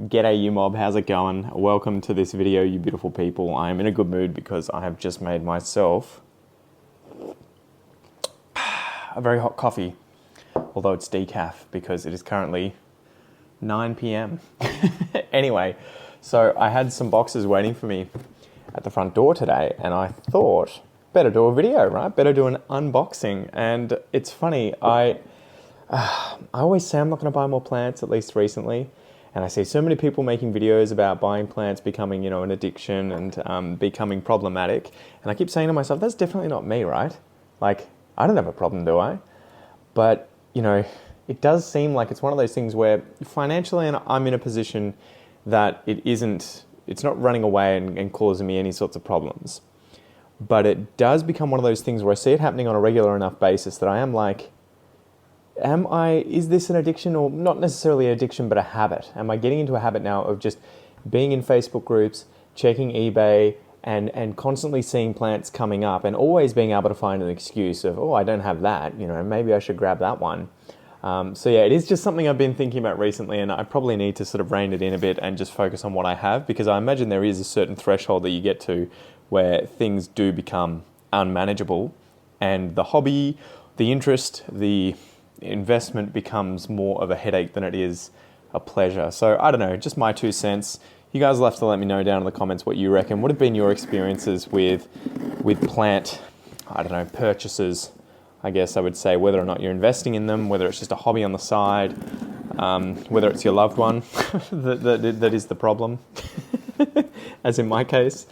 G'day you mob, how's it going? Welcome to this video, you beautiful people. I'm in a good mood because I have just made myself a very hot coffee, although it's decaf because it is currently 9 p.m. Anyway, so I had some boxes waiting for me at the front door today and I thought, better do a video, right? Better do an unboxing. And it's funny, I always say I'm not going to buy more plants, at least recently. And I see so many people making videos about buying plants becoming, an addiction and becoming problematic. And I keep saying to myself, that's definitely not me, right? Like, I don't have a problem, do I? But, it does seem like it's one of those things where financially I'm in a position that it's not running away and causing me any sorts of problems. But it does become one of those things where I see it happening on a regular enough basis that I am like, is this an addiction, or not necessarily an addiction, but a habit? Am I getting into a habit now of just being in Facebook groups, checking eBay, and constantly seeing plants coming up and always being able to find an excuse of, I don't have that, maybe I should grab that one. So yeah, it is just something I've been thinking about recently, and I probably need to sort of rein it in a bit and just focus on what I have, because I imagine there is a certain threshold that you get to where things do become unmanageable and the hobby, the interest, the investment becomes more of a headache than it is a pleasure. So I don't know, just my 2 cents. You guys will have to let me know down in the comments what you reckon. What have been your experiences with plant, purchases, I guess I would say, whether or not you're investing in them, whether it's just a hobby on the side, whether it's your loved one that is the problem, as in my case.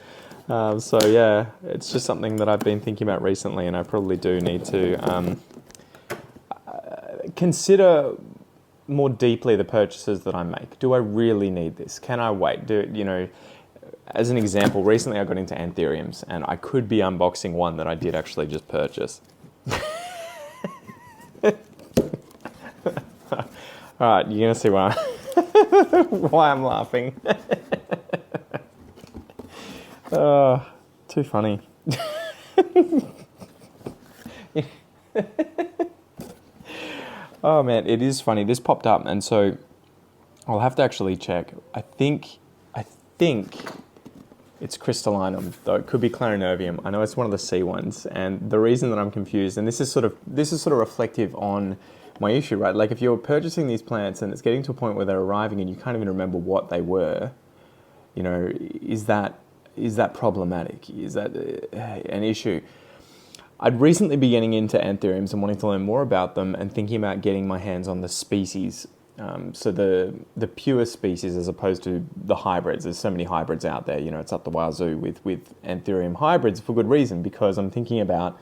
So yeah, it's just something that I've been thinking about recently, and I probably do need to consider more deeply the purchases that I make. Do I really need this? Can I wait? As an example, recently I got into anthuriums, and I could be unboxing one that I did actually just purchase. All right, you're gonna see why why I'm laughing. Too funny. Oh man, it is funny. This popped up, and so I'll have to actually check. I think it's crystallinum, though it could be clarinervium. I know it's one of the C ones, and the reason that I'm confused, and this is sort of reflective on my issue, right? Like if you're purchasing these plants and it's getting to a point where they're arriving and you can't even remember what they were, is that problematic? Is that an issue? I'd recently be getting into anthuriums and wanting to learn more about them and thinking about getting my hands on the species. So the pure species as opposed to the hybrids. There's so many hybrids out there, it's up the wazoo with anthurium hybrids for good reason, because I'm thinking about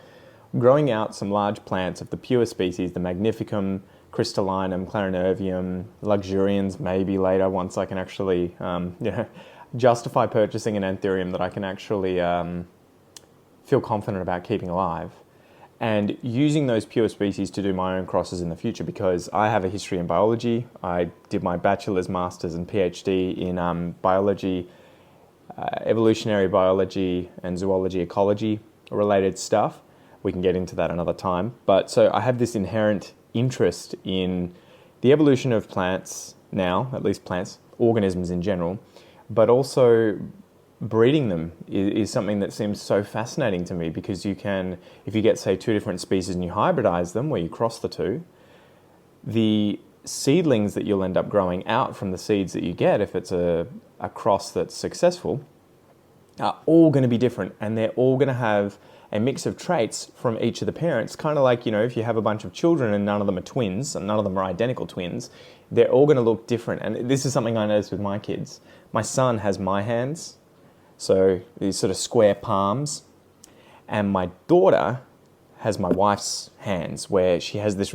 growing out some large plants of the pure species, the magnificum, crystallinum, clarinervium, luxurians maybe later, once I can actually justify purchasing an anthurium that I can actually feel confident about keeping alive, and using those pure species to do my own crosses in the future, because I have a history in biology. I did my bachelor's, master's and PhD in biology, evolutionary biology and zoology, ecology related stuff. We can get into that another time. But so I have this inherent interest in the evolution of plants now, at least plants, organisms in general, but also breeding them is something that seems so fascinating to me, because you can, if you get, say, 2 different species and you hybridize them, where you cross the 2, the seedlings that you'll end up growing out from the seeds that you get, if it's a cross that's successful, are all going to be different, and they're all going to have a mix of traits from each of the parents. Kind of like, if you have a bunch of children and none of them are twins, and none of them are identical twins, they're all going to look different. And this is something I noticed with my kids. My son has my hands, so these sort of square palms, and my daughter has my wife's hands, where she has this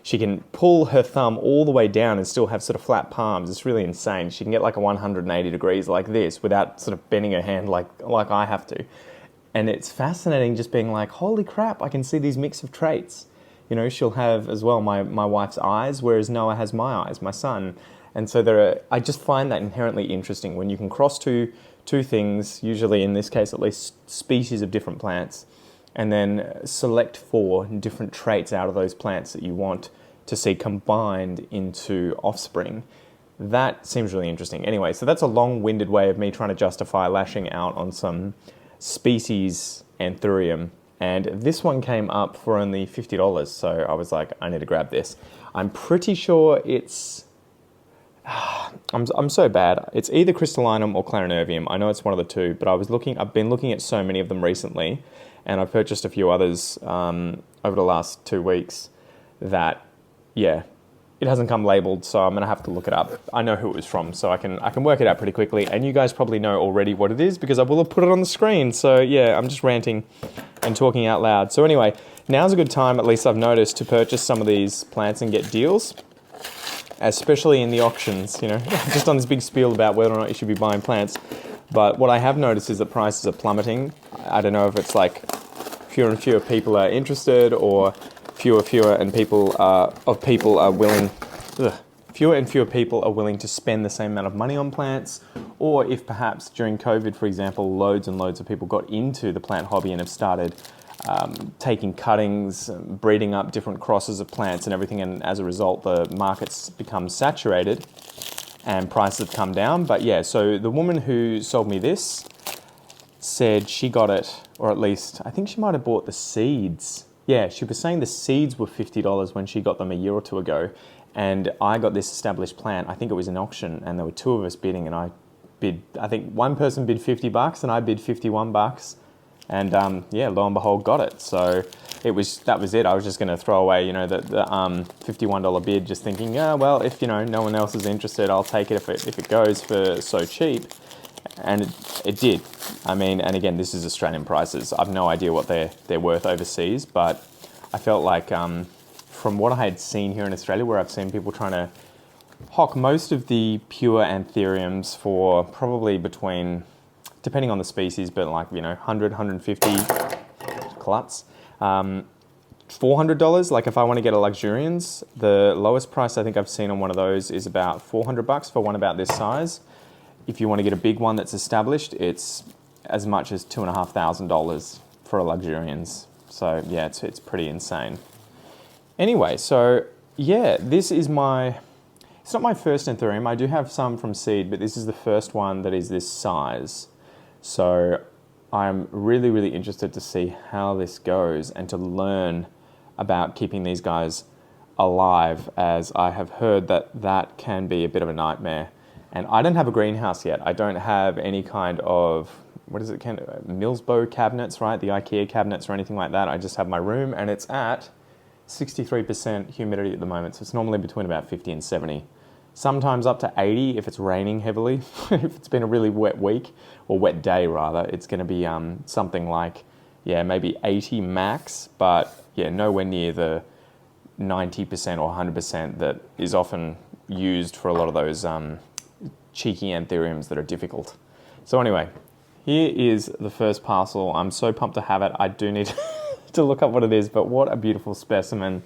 she can pull her thumb all the way down and still have sort of flat palms. It's really insane. She can get like a 180 degrees like this without sort of bending her hand like I have to. And it's fascinating just being like, holy crap, I can see these mix of traits. She'll have as well my wife's eyes, whereas Noah has my eyes, my son. And so I just find that inherently interesting when you can cross two things, usually in this case at least species of different plants, and then select 4 different traits out of those plants that you want to see combined into offspring. that seems really interesting. Anyway, so that's a long-winded way of me trying to justify lashing out on some species Anthurium. And this one came up for only $50, so I was like, I need to grab this. I'm pretty sure it's... I'm so bad. It's either crystallinum or clarinervium. I know it's one of the two, but I've been looking at so many of them recently, and I've purchased a few others over the last 2 weeks that, yeah, it hasn't come labeled, so I'm gonna have to look it up. I know who it was from, so I can work it out pretty quickly, and you guys probably know already what it is because I will have put it on the screen. So yeah, I'm just ranting and talking out loud. So anyway, now's a good time, at least I've noticed, to purchase some of these plants and get deals, especially in the auctions, you know, just on this big spiel about whether or not you should be buying plants. But what I have noticed is that prices are plummeting. I don't know if it's like fewer and fewer people are interested, or fewer and fewer people are willing to spend the same amount of money on plants, or if perhaps during COVID, for example, loads and loads of people got into the plant hobby and have started taking cuttings, breeding up different crosses of plants and everything, and as a result the market's become saturated and prices have come down. But yeah, so the woman who sold me this said she got it, or at least I think she might have bought the seeds. Yeah, she was saying the seeds were $50 when she got them a year or two ago, and I got this established plant. I think it was an auction, and there were two of us bidding, and I think one person bid $50 and I bid $51, and yeah, lo and behold, got it. So that was it. I was just going to throw away, you know, the $51 bid, just thinking, yeah, well, if, you know, no one else is interested, I'll take it if it goes for so cheap. And it did. I mean, and again, this is Australian prices. I've no idea what they're worth overseas, but I felt like from what I had seen here in Australia, where I've seen people trying to hock most of the pure Anthuriums for probably between, depending on the species, but like, you know, 100, 150 klutz. $400, like if I want to get a luxurians, the lowest price I think I've seen on one of those is about $400 for one about this size. If you want to get a big one that's established, it's as much as $2,500 for a luxurians. So yeah, it's pretty insane. Anyway, so yeah, this is it's not my first Anthurium. I do have some from seed, but this is the first one that is this size. So I'm really, really interested to see how this goes and to learn about keeping these guys alive, as I have heard that can be a bit of a nightmare. And I don't have a greenhouse yet. I don't have any kind of, what is it, Millsbo cabinets, right? The IKEA cabinets or anything like that. I just have my room, and it's at 63% humidity at the moment. So it's normally between about 50 and 70. Sometimes up to 80 if it's raining heavily. If it's been a really wet week, or wet day rather, it's going to be something like, yeah, maybe 80 max, but yeah, nowhere near the 90% or 100% that is often used for a lot of those cheeky Anthuriums that are difficult. So anyway, here is the first parcel. I'm so pumped to have it. I do need to look up what it is, but what a beautiful specimen.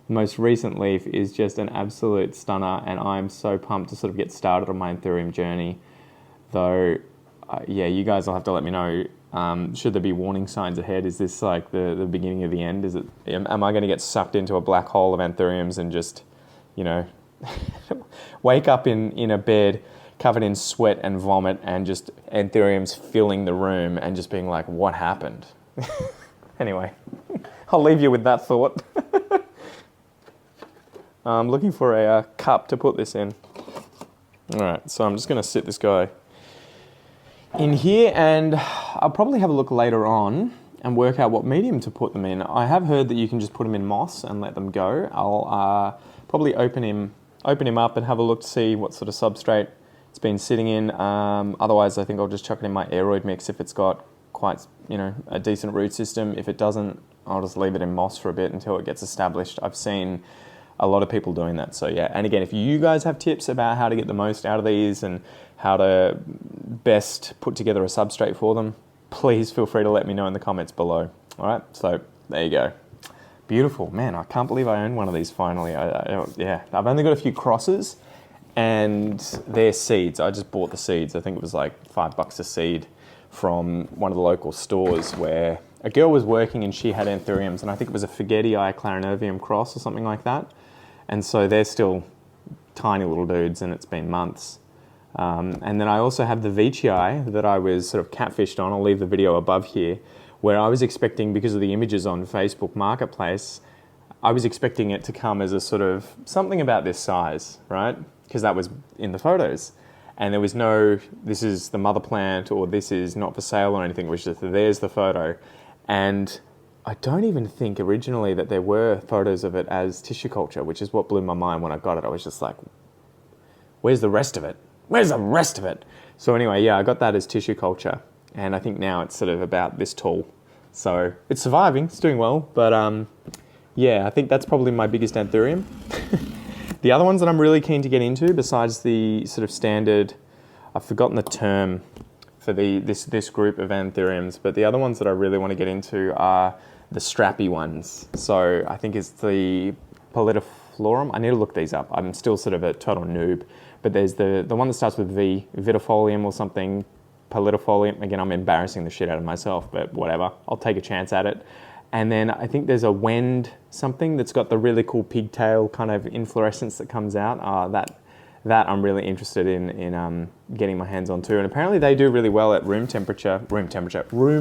The most recent leaf is just an absolute stunner, and I'm so pumped to sort of get started on my Anthurium journey. Though, yeah, you guys will have to let me know, should there be warning signs ahead? Is this like the beginning of the end? Am I going to get sucked into a black hole of Anthuriums and just, you know, wake up in a bed covered in sweat and vomit and just Anthuriums filling the room and just being like, what happened? Anyway, I'll leave you with that thought. I'm looking for a cup to put this in. All right, so I'm just going to sit this guy in here, and I'll probably have a look later on and work out what medium to put them in. I have heard that you can just put them in moss and let them go. I'll probably open him up and have a look to see what sort of substrate it's been sitting in. Otherwise, I think I'll just chuck it in my aeroid mix if it's got quite, you know, a decent root system. If it doesn't, I'll just leave it in moss for a bit until it gets established. I've seen a lot of people doing that. So yeah, and again, if you guys have tips about how to get the most out of these and how to best put together a substrate for them, please feel free to let me know in the comments below. All right, so there you go. Beautiful. Man, I can't believe I own one of these finally. Yeah, I've only got a few crosses, and they're seeds. I just bought the seeds. I think it was like $5 a seed from one of the local stores, where a girl was working and she had Anthuriums, and I think it was a Forgetii Clarinervium cross or something like that. And so they're still tiny little dudes, and it's been months. And then I also have the veitchii that I was sort of catfished on. I'll leave the video above here, where I was expecting, because of the images on Facebook Marketplace, I was expecting it to come as a sort of something about this size, right? Because that was in the photos. And there was no, this is the mother plant, or this is not for sale or anything, which is, there's the photo. And I don't even think originally that there were photos of it as tissue culture, which is what blew my mind when I got it. I was just like, where's the rest of it? Where's the rest of it? So anyway, yeah, I got that as tissue culture. And I think now it's sort of about this tall. So it's surviving, it's doing well. But yeah, I think that's probably my biggest Anthurium. The other ones that I'm really keen to get into, besides the sort of standard, I've forgotten the term for this group of Anthuriums, but the other ones that I really want to get into are the strappy ones. So I think it's the Pallidiflorum. I need to look these up. I'm still sort of a total noob, but there's the one that starts with V, Vitifolium or something, Pallidifolium. Again, I'm embarrassing the shit out of myself, but whatever. I'll take a chance at it. And then I think there's a Wend something that's got the really cool pigtail kind of inflorescence that comes out. That I'm really interested in getting my hands on too. And apparently they do really well at room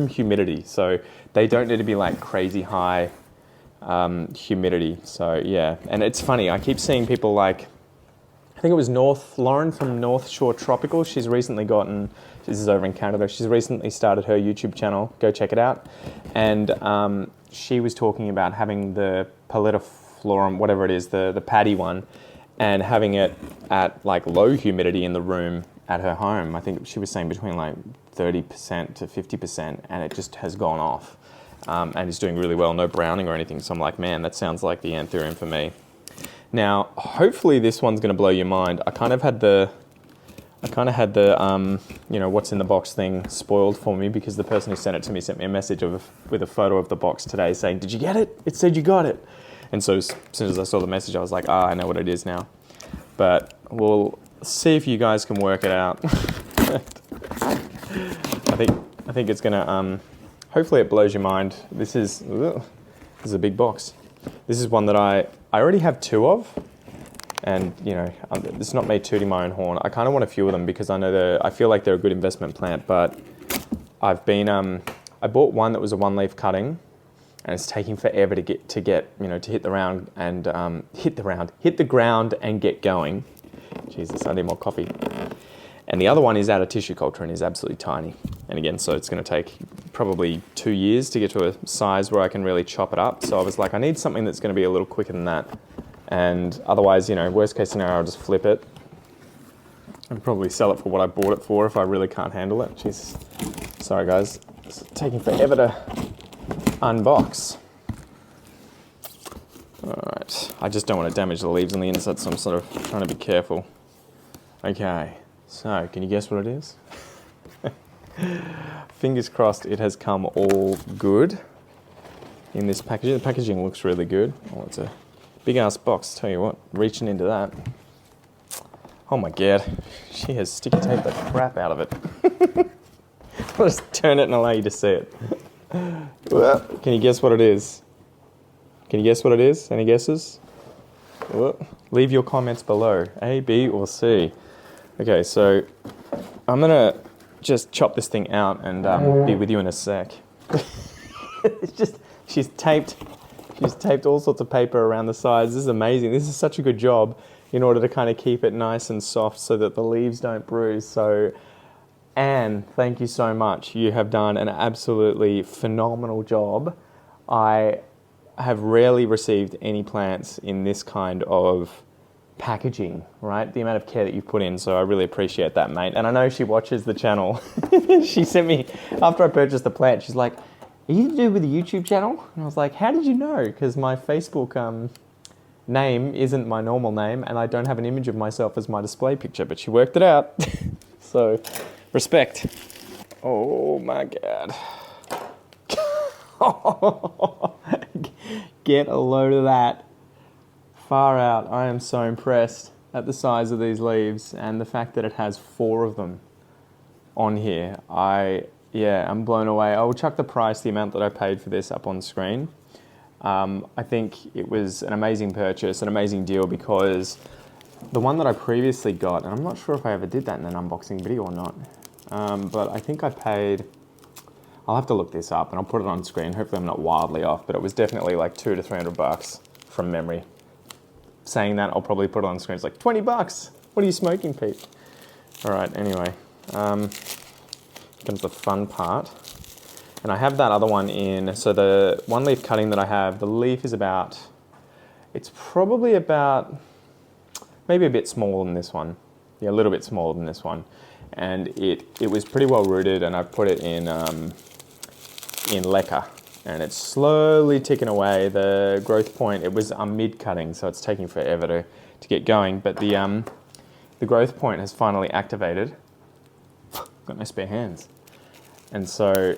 humidity. So they don't need to be like crazy high humidity. So yeah, and it's funny. I keep seeing people like, I think it was Lauren from North Shore Tropical. She's recently gotten, this is over in Canada, she's recently started her YouTube channel. Go check it out. And she was talking about having the Pallidiflorum, whatever it is, the paddy one, and having it at like low humidity in the room at her home. I think she was saying between like 30% to 50%, and it just has gone off. And is doing really well, no browning or anything. So I'm like, man, that sounds like the Anthurium for me. Now, hopefully this one's going to blow your mind. I kind of had the you know, what's in the box thing spoiled for me, because the person who sent it to me sent me a message with a photo of the box today saying, did you get it? It said you got it. And so as soon as I saw the message, I was like, I know what it is now. But we'll see if you guys can work it out. I think it's going to, hopefully it blows your mind. This is a big box. This is one that I already have 2 of. And, you know, it's not me tooting my own horn. I kind of want a few of them because I feel like they're a good investment plant. But I bought one that was a 1-leaf cutting, and it's taking forever to get, you know, to hit the ground and get going. Jesus, I need more coffee. And the other one is out of tissue culture and is absolutely tiny. And again, so it's going to take probably 2 years to get to a size where I can really chop it up. So I was like, I need something that's going to be a little quicker than that. And otherwise, you know, worst case scenario, I'll just flip it and probably sell it for what I bought it for if I really can't handle it. Jesus. Sorry, guys. It's taking forever to unbox. All right. I just don't want to damage the leaves on the inside, so I'm sort of trying to be careful. Okay. So, can you guess what it is? Fingers crossed it has come all good in this packaging. The packaging looks really good. Oh, it's a big ass box, tell you what, reaching into that. Oh my God, she has sticky taped the crap out of it. I'll just turn it and allow you to see it. Well, can you guess what it is? Can you guess what it is? Any guesses? Well, leave your comments below, A, B, or C. Okay, so I'm gonna just chop this thing out and be with you in a sec. It's just, she's taped all sorts of paper around the sides. This is amazing. This is such a good job in order to kind of keep it nice and soft so that the leaves don't bruise. So, Anne, thank you so much. You have done an absolutely phenomenal job. I have rarely received any plants in this kind of packaging, right? The amount of care that you've put in. So I really appreciate that, mate. And I know she watches the channel. She sent me, after I purchased the plant, she's like, are you to do with the YouTube channel? And I was like, how did you know? Because my Facebook name isn't my normal name, and I don't have an image of myself as my display picture, but she worked it out. So, respect. Oh my God. Get a load of that. Far out. I am so impressed at the size of these leaves and the fact that it has 4 of them on here. Yeah, I'm blown away. I will chuck the price, the amount that I paid for this, up on screen. I think it was an amazing purchase, an amazing deal, because the one that I previously got, and I'm not sure if I ever did that in an unboxing video or not, but I think I paid, I'll have to look this up and I'll put it on screen. Hopefully I'm not wildly off, but it was definitely like $200 to $300 from memory. Saying that, I'll probably put it on screen. It's like, 20 bucks. What are you smoking, Pete? All right, anyway, comes the fun part. And I have that other one in, so the one leaf cutting that I have, the leaf is about, it's probably about, maybe a bit smaller than this one. Yeah, a little bit smaller than this one. And it was pretty well rooted, and I put it in leca. And it's slowly ticking away. The growth point, it was a mid cutting, so it's taking forever to get going. But the growth point has finally activated. Got no spare hands. And so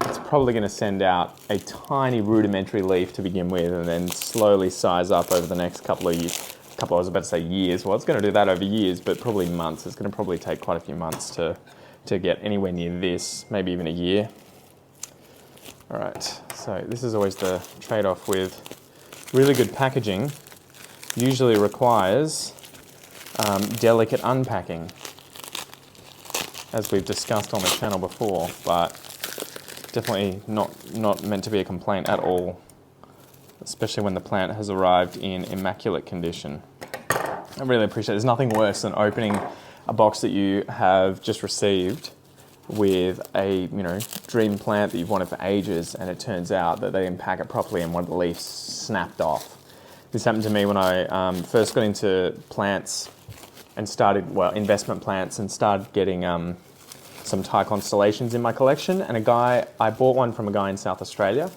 it's probably going to send out a tiny rudimentary leaf to begin with, and then slowly size up over the next couple of years. I was about to say years. Well, it's going to do that over years, but probably months. It's going to probably take quite a few months to get anywhere near this, maybe even a year. All right, so this is always the trade-off with really good packaging. Usually requires delicate unpacking, as we've discussed on the channel before, but definitely not meant to be a complaint at all, especially when the plant has arrived in immaculate condition. I really appreciate it. There's nothing worse than opening a box that you have just received with a dream plant that you've wanted for ages, and it turns out that they didn't pack it properly and one of the leaves snapped off. This happened to me when I first got into plants and started, well, investment plants, and started getting some Thai constellations in my collection. And I bought one from a guy in South Australia.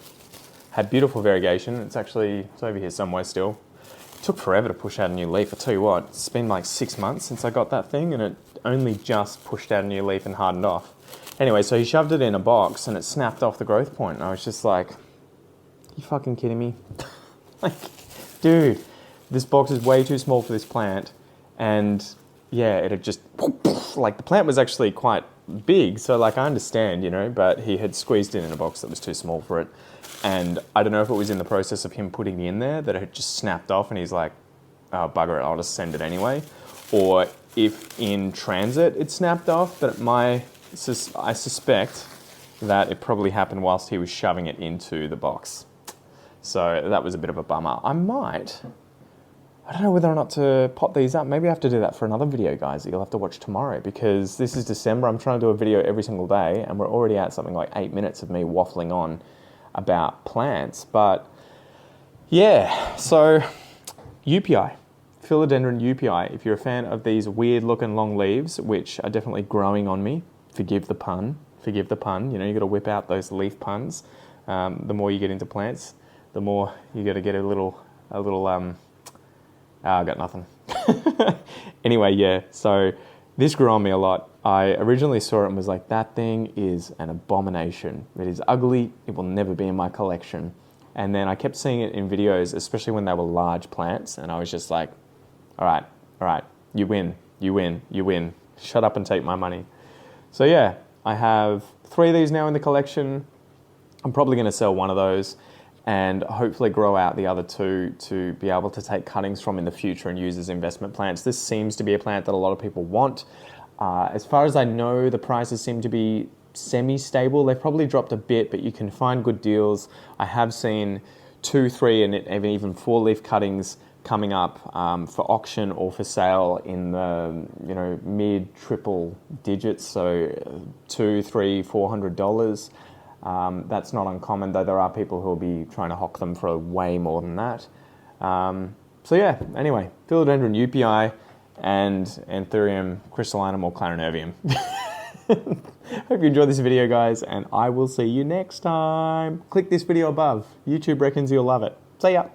Had beautiful variegation. It's over here somewhere still. It took forever to push out a new leaf. I tell you what, it's been like 6 months since I got that thing, and it only just pushed out a new leaf and hardened off. Anyway, so he shoved it in a box and it snapped off the growth point. And I was just like, you fucking kidding me? Like, dude, this box is way too small for this plant. And yeah, it had just, like, the plant was actually quite big. So like, I understand, but he had squeezed it in a box that was too small for it. And I don't know if it was in the process of him putting it in there that it had just snapped off and he's like, oh, bugger it, I'll just send it anyway. Or if in transit it snapped off, but I suspect that it probably happened whilst he was shoving it into the box. So that was a bit of a bummer. I don't know whether or not to pop these up. Maybe I have to do that for another video, guys, that you'll have to watch tomorrow, because this is December. I'm trying to do a video every single day, and we're already at something like 8 minutes of me waffling on about plants. But yeah, so joepii, Philodendron joepii. If you're a fan of these weird looking long leaves, which are definitely growing on me, forgive the pun, you got to whip out those leaf puns. The more you get into plants, the more you got to get a little I got nothing. Anyway, yeah, so this grew on me a lot. I originally saw it and was like, that thing is an abomination. It is ugly. It will never be in my collection. And then I kept seeing it in videos, especially when they were large plants. And I was just like, all right, you win. Shut up and take my money. So yeah, I have 3 of these now in the collection. I'm probably going to sell one of those and hopefully grow out the other 2 to be able to take cuttings from in the future and use as investment plants. This seems to be a plant that a lot of people want. As far as I know, the prices seem to be semi-stable. They've probably dropped a bit, but you can find good deals. I have seen 2, 3, and even 4 leaf cuttings coming up for auction or for sale in the mid triple digits, so $200, $300, $400. That's not uncommon, though there are people who will be trying to hawk them for way more than that. So yeah, anyway, Philodendron joepii and Anthurium crystallinum or clarinervium. Hope you enjoyed this video, guys, and I will see you next time. Click this video above. YouTube reckons you'll love it. See ya.